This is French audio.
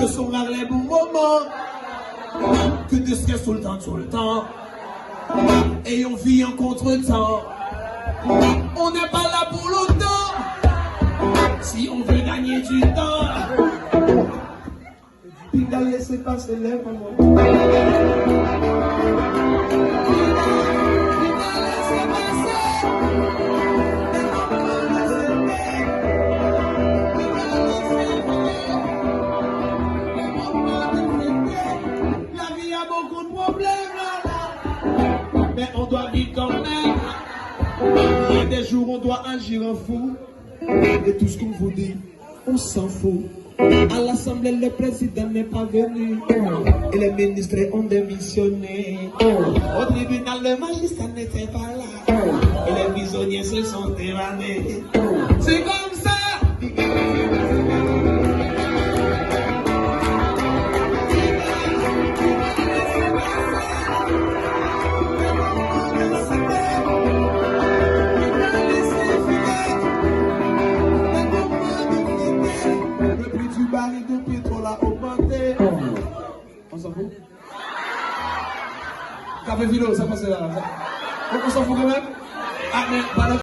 Que sont vers les bons moments. Que de stress tout le temps. Et on vit en contre-temps. On n'est pas là pour longtemps. Si on veut gagner du temps. Puis de laisser passer les moments. Mais on doit vivre quand même. Il y a des jours où on doit agir en fou. Et tout ce qu'on vous dit, on s'en fout. À l'Assemblée, le président n'est pas venu. Et les ministres ont démissionné. Au tribunal, le magistrat n'était pas là. Et les prisonniers se sont évadés. C'est comme ça. Baril de pétrole a augmenté. On s'en fout? Café philo, ça passe là. On s'en fout quand même? Ah, mais